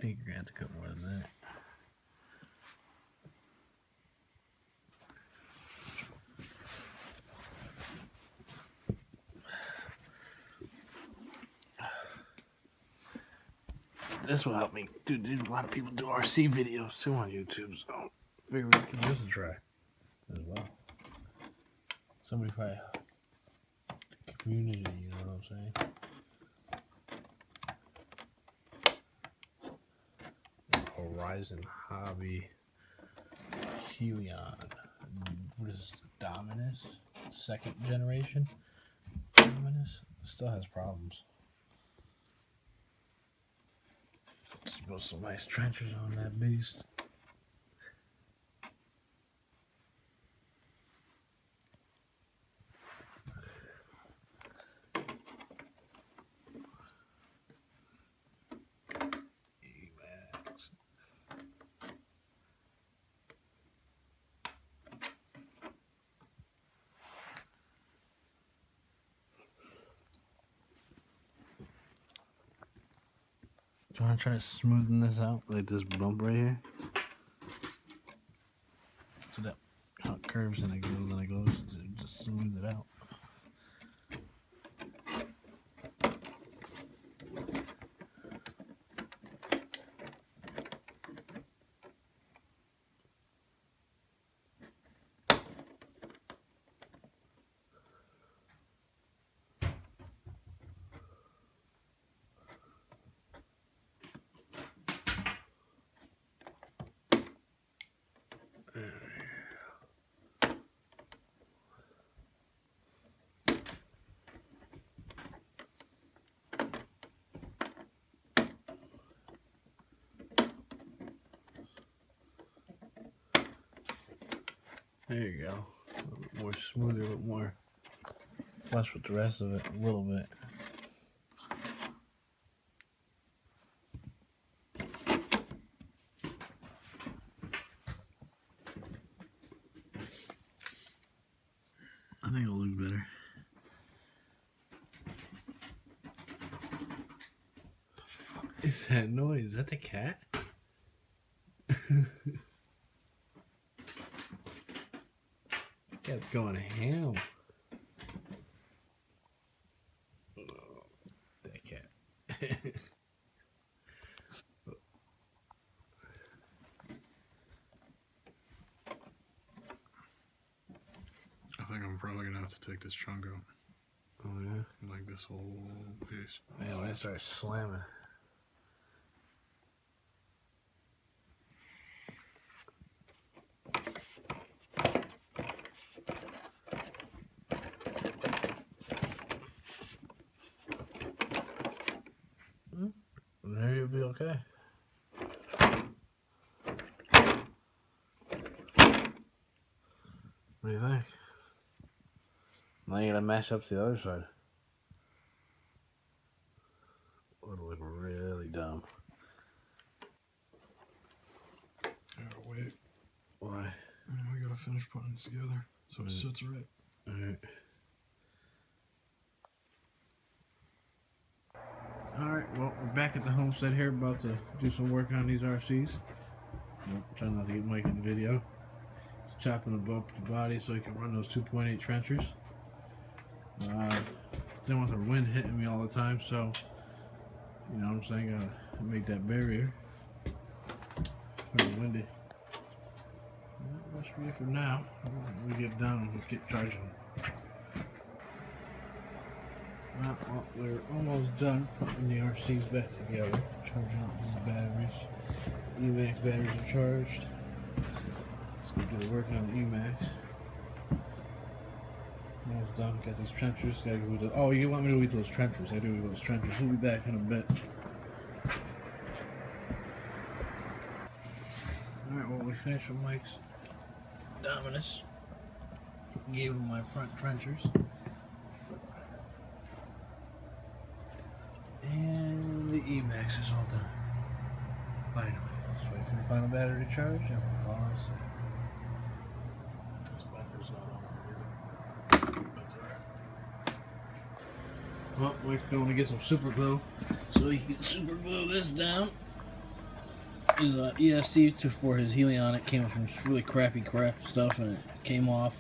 think you're gonna have to cut more than that. This will help me. Dude, a lot of people do RC videos too on YouTube, so I figure we can give this a try as well. Somebody probably the community, you know what I'm saying? Horizon Hobby Helion. What is this, Dominus? Second generation? Dominus? Still has problems. Supposed some nice trenchers on that beast. Emaxx. Do you want to try smoothing this out, like this bump right here? So that how it curves and it goes, just smooth it out. There you go. A little bit more smoother, a little more flush with the rest of it, a little bit. I think it'll look better. The fuck is that noise? Is that the cat? Cat's going ham. Oh, that cat. I think I'm probably gonna have to take this trunk out. Oh yeah? Like this whole piece. Man, when it starts slamming. There you'll be okay. What do you think? Now you gotta mash up to the other side. It'll look really dumb. Yeah, wait. Why? We gotta finish putting this together so it sits right. Alright. Alright, well, we're back at the homestead here, about to do some work on these RCs. Trying not to get Mike in the video. Just chopping the body so he can run those 2.8 trenchers. Don't want the wind hitting me all the time, so you know what I'm saying, gotta make that barrier. Pretty windy. That's for you for now. When we get done, we'll get charging. Well, we're almost done putting the RCs back together. Charging up these batteries. Emaxx batteries are charged. Let's go do the work on the Emaxx. Almost done. Got these trenchers. Gotta go with oh, you want me to weed those trenchers? I do weed those trenchers. We'll be back in a bit. Alright, well, we finished with Mike's Dominus. Gave him my front trenchers. And the Emaxx is all done. Finally. Let's wait for the final battery to charge and we'll pause. This bumper's not on either. That's alright. Well, Mike's going to get some super glue so he can super glue this down. his ESC for his helion. It came from really crappy crap stuff, and it came off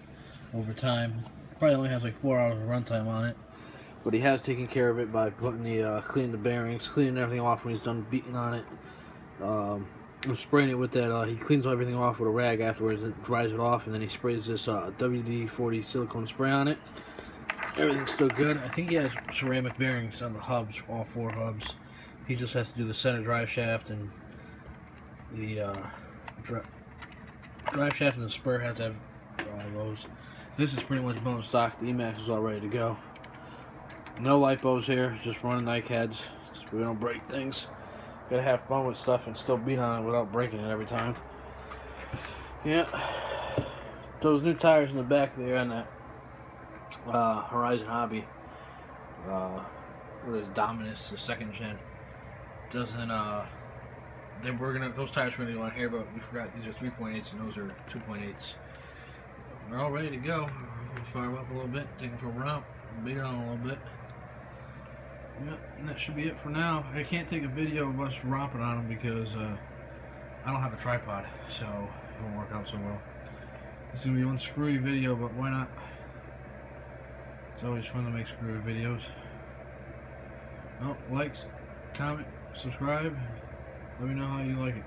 over time. Probably only has like 4 hours of runtime on it, but he has taken care of it by putting the cleaning the bearings, cleaning everything off when he's done beating on it. And spraying it with that. He cleans everything off with a rag afterwards, and dries it off, and then he sprays this WD-40 silicone spray on it. Everything's still good. I think he has ceramic bearings on the hubs, all 4 hubs. He just has to do the center drive shaft, and the drive shaft and the spur have to have those. This is pretty much bone stock. The emaxx is all ready to go. No lipos here, just running Nike heads so we don't break things. Gotta have fun with stuff and still beat on it without breaking it every time. Yeah. Those new tires in the back there on that Horizon Hobby. What is Dominus, the 2nd gen? Doesn't those tires were gonna go on here, but we forgot these are 3.8s and those are 2.8s. We're all ready to go. We'll fire them up a little bit, take them for a romp, beat on a little bit. Yep, and that should be it for now. I can't take a video of us romping on them because I don't have a tripod, so it won't work out so well. It's gonna be one screwy video, but why not? It's always fun to make screwy videos. Well, likes, comment, subscribe. Let me know how you like it.